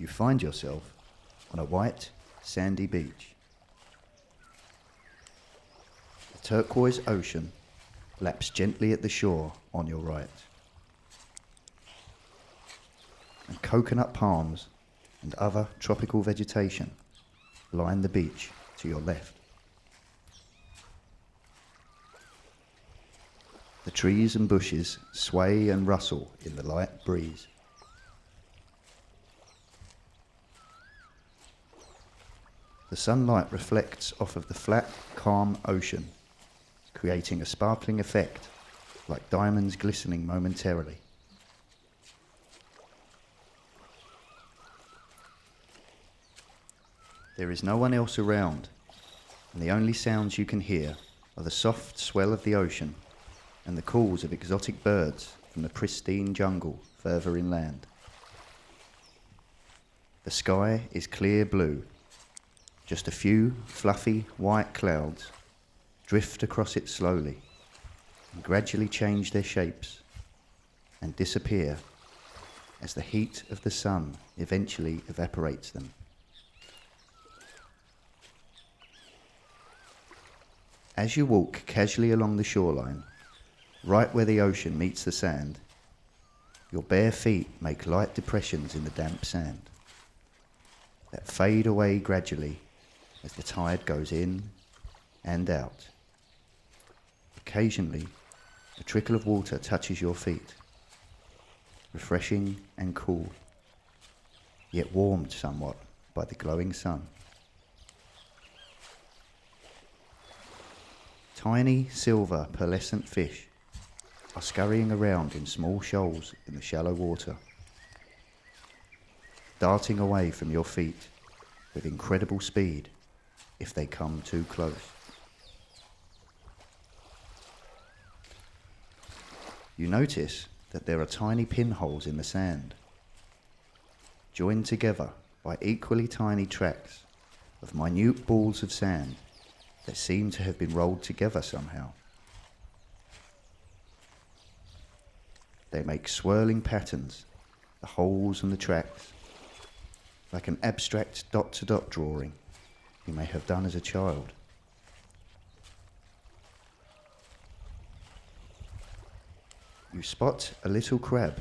you find yourself on a white, sandy beach. The turquoise ocean laps gently at the shore on your right, and coconut palms and other tropical vegetation line the beach to your left. The trees and bushes sway and rustle in the light breeze. The sunlight reflects off of the flat, calm ocean, creating a sparkling effect like diamonds glistening momentarily. There is no one else around, and the only sounds you can hear are the soft swell of the ocean and the calls of exotic birds from the pristine jungle further inland. The sky is clear blue. Just a few fluffy white clouds drift across it slowly and gradually change their shapes and disappear as the heat of the sun eventually evaporates them. As you walk casually along the shoreline, right where the ocean meets the sand, your bare feet make light depressions in the damp sand that fade away gradually as the tide goes in and out. Occasionally, a trickle of water touches your feet, refreshing and cool, yet warmed somewhat by the glowing sun. Tiny silver pearlescent fish are scurrying around in small shoals in the shallow water, darting away from your feet with incredible speed if they come too close. You notice that there are tiny pinholes in the sand, joined together by equally tiny tracts of minute balls of sand that seem to have been rolled together somehow. They make swirling patterns, the holes and the tracks, like an abstract dot-to-dot drawing you may have done as a child. You spot a little crab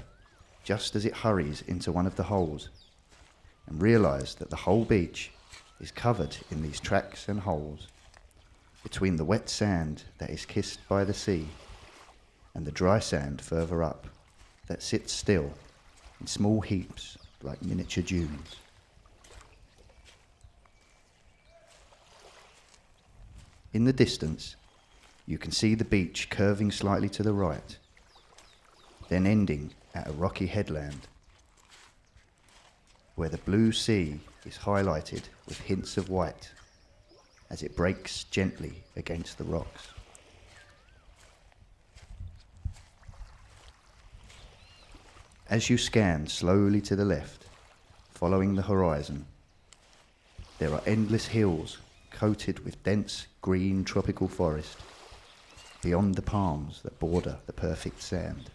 just as it hurries into one of the holes and realize that the whole beach is covered in these tracks and holes between the wet sand that is kissed by the sea and the dry sand further up that sits still in small heaps like miniature dunes. In the distance, you can see the beach curving slightly to the right, then ending at a rocky headland where the blue sea is highlighted with hints of white as it breaks gently against the rocks. As you scan slowly to the left, following the horizon, there are endless hills coated with dense green tropical forest beyond the palms that border the perfect sand.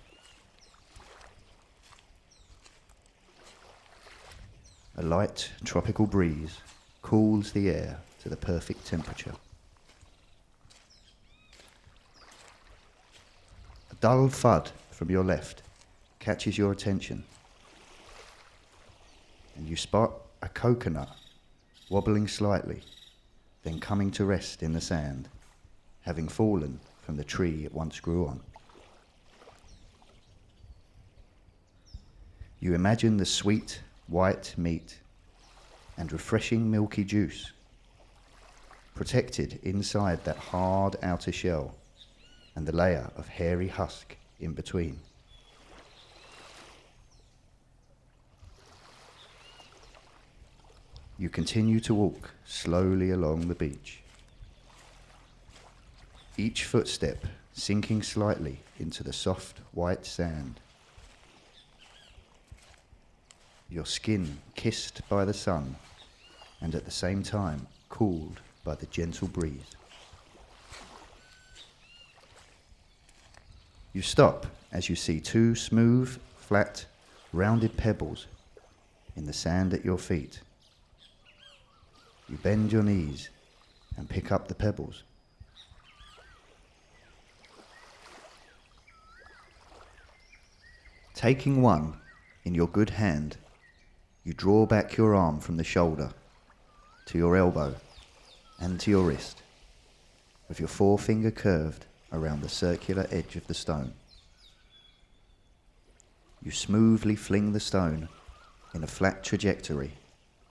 A light tropical breeze cools the air to the perfect temperature. A dull thud from your left catches your attention, and you spot a coconut wobbling slightly, then coming to rest in the sand, having fallen from the tree it once grew on. You imagine the sweet, white meat and refreshing milky juice, protected inside that hard outer shell and the layer of hairy husk in between. You continue to walk slowly along the beach, each footstep sinking slightly into the soft white sand. Your skin kissed by the sun and at the same time cooled by the gentle breeze. You stop as you see two smooth, flat, rounded pebbles in the sand at your feet. You bend your knees and pick up the pebbles. Taking one in your good hand, you draw back your arm from the shoulder to your elbow and to your wrist, with your forefinger curved around the circular edge of the stone. You smoothly fling the stone in a flat trajectory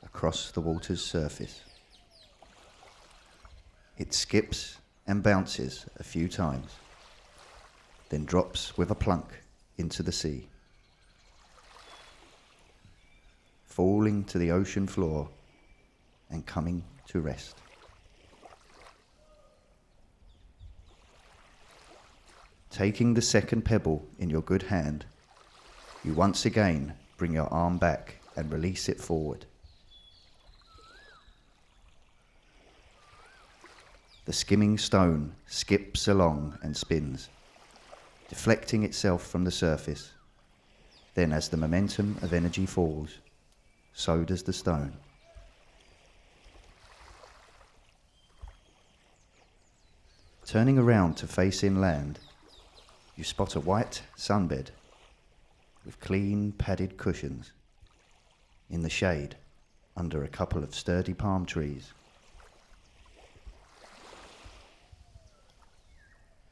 across the water's surface. It skips and bounces a few times, then drops with a plunk into the sea, falling to the ocean floor and coming to rest. Taking the second pebble in your good hand, you once again bring your arm back and release it forward. The skimming stone skips along and spins, deflecting itself from the surface. Then, as the momentum of energy falls, so does the stone. Turning around to face inland, you spot a white sunbed with clean padded cushions in the shade under a couple of sturdy palm trees.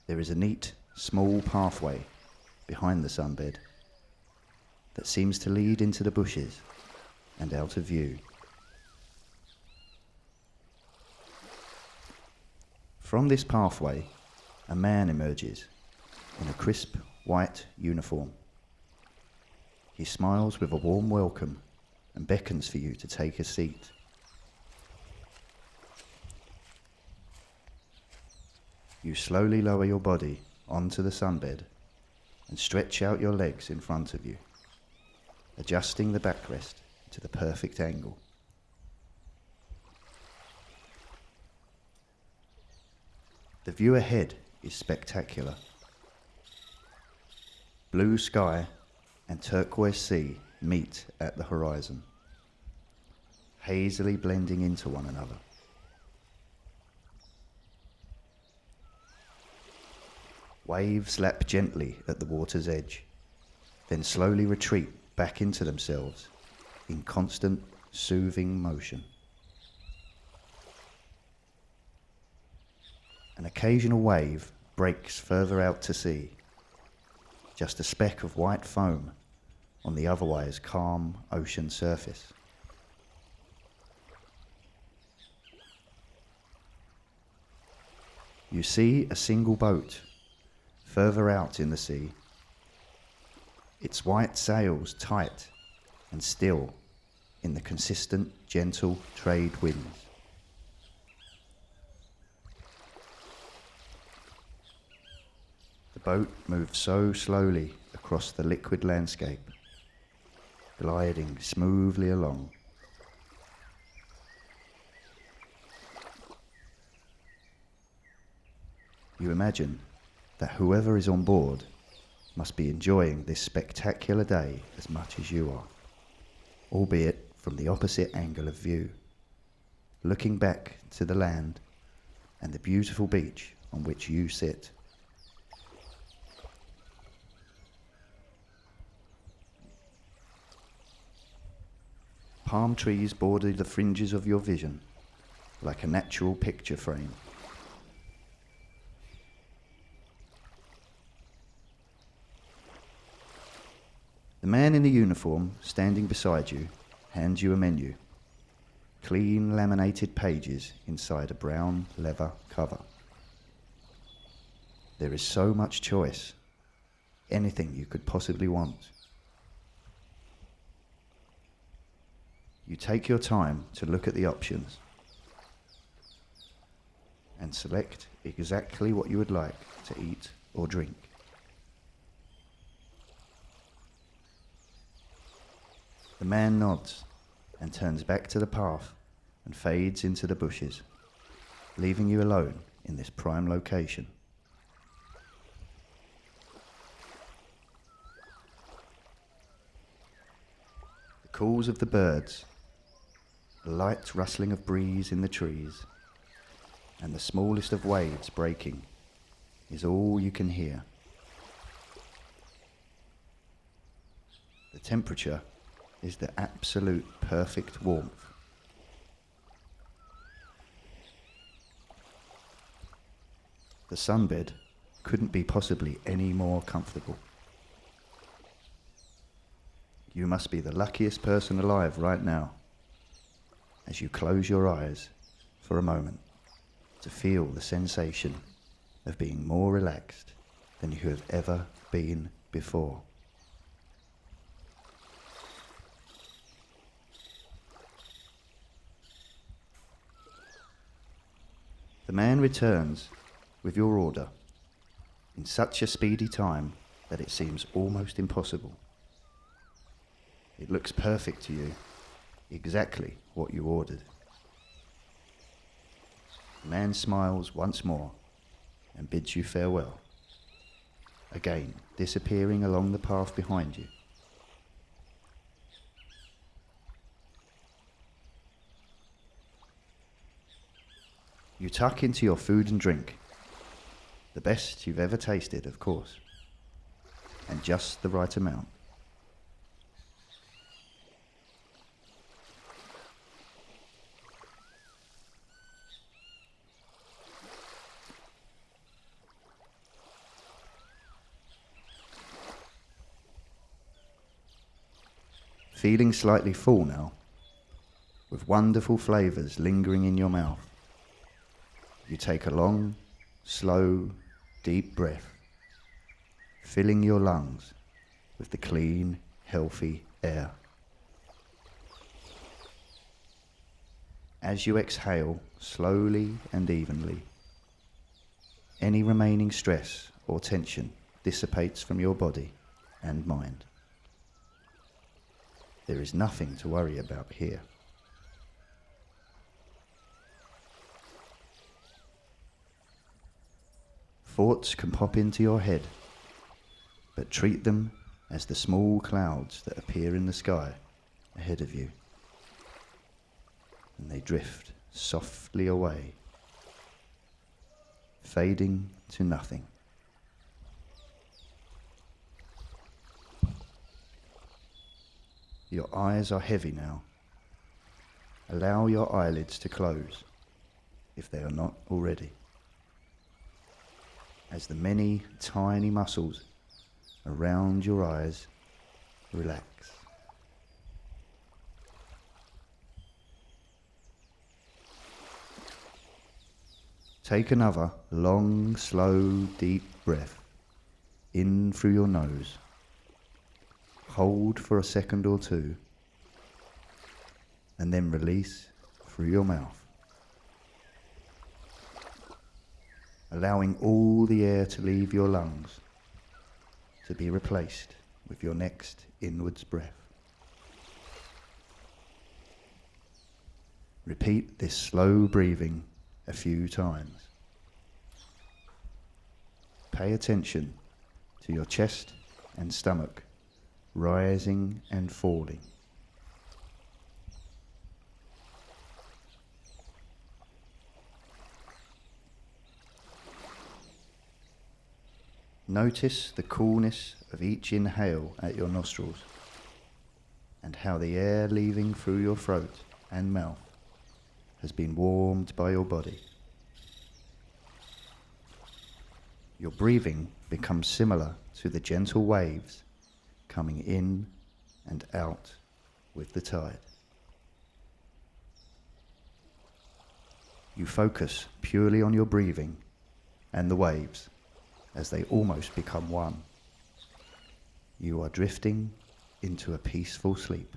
There is a neat, small pathway behind the sunbed that seems to lead into the bushes and out of view. From this pathway, a man emerges in a crisp white uniform. He smiles with a warm welcome and beckons for you to take a seat. You slowly lower your body onto the sunbed and stretch out your legs in front of you, adjusting the backrest to the perfect angle. The view ahead is spectacular. Blue sky and turquoise sea meet at the horizon, hazily blending into one another. Waves lap gently at the water's edge, then slowly retreat back into themselves in constant, soothing motion. An occasional wave breaks further out to sea, just a speck of white foam on the otherwise calm ocean surface. You see a single boat further out in the sea, its white sails tight and still in the consistent, gentle trade winds. The boat moves so slowly across the liquid landscape, gliding smoothly along. You imagine that whoever is on board must be enjoying this spectacular day as much as you are, albeit from the opposite angle of view, looking back to the land and the beautiful beach on which you sit. Palm trees border the fringes of your vision like a natural picture frame. The man in the uniform standing beside you hands you a menu, clean laminated pages inside a brown leather cover. There is so much choice, anything you could possibly want. You take your time to look at the options and select exactly what you would like to eat or drink. The man nods and turns back to the path and fades into the bushes, leaving you alone in this prime location. The calls of the birds, a light rustling of breeze in the trees, and the smallest of waves breaking is all you can hear. The temperature is the absolute perfect warmth. The sunbed couldn't be possibly any more comfortable. You must be the luckiest person alive right now as you close your eyes for a moment to feel the sensation of being more relaxed than you have ever been before. The man returns with your order in such a speedy time that it seems almost impossible. It looks perfect to you, exactly what you ordered. The man smiles once more and bids you farewell, again disappearing along the path behind you. You tuck into your food and drink, the best you've ever tasted, of course, and just the right amount. Feeling slightly full now, with wonderful flavours lingering in your mouth, you take a long, slow, deep breath, filling your lungs with the clean, healthy air. As you exhale slowly and evenly, any remaining stress or tension dissipates from your body and mind. There is nothing to worry about here. Thoughts can pop into your head, but treat them as the small clouds that appear in the sky ahead of you, and they drift softly away, fading to nothing. Your eyes are heavy now. Allow your eyelids to close, if they are not already, as the many tiny muscles around your eyes relax. Take another long, slow, deep breath in through your nose. Hold for a second or two, and then release through your mouth, allowing all the air to leave your lungs to be replaced with your next inwards breath. Repeat this slow breathing a few times. Pay attention to your chest and stomach rising and falling. Notice the coolness of each inhale at your nostrils and how the air leaving through your throat and mouth has been warmed by your body. Your breathing becomes similar to the gentle waves coming in and out with the tide. You focus purely on your breathing and the waves as they almost become one. You are drifting into a peaceful sleep.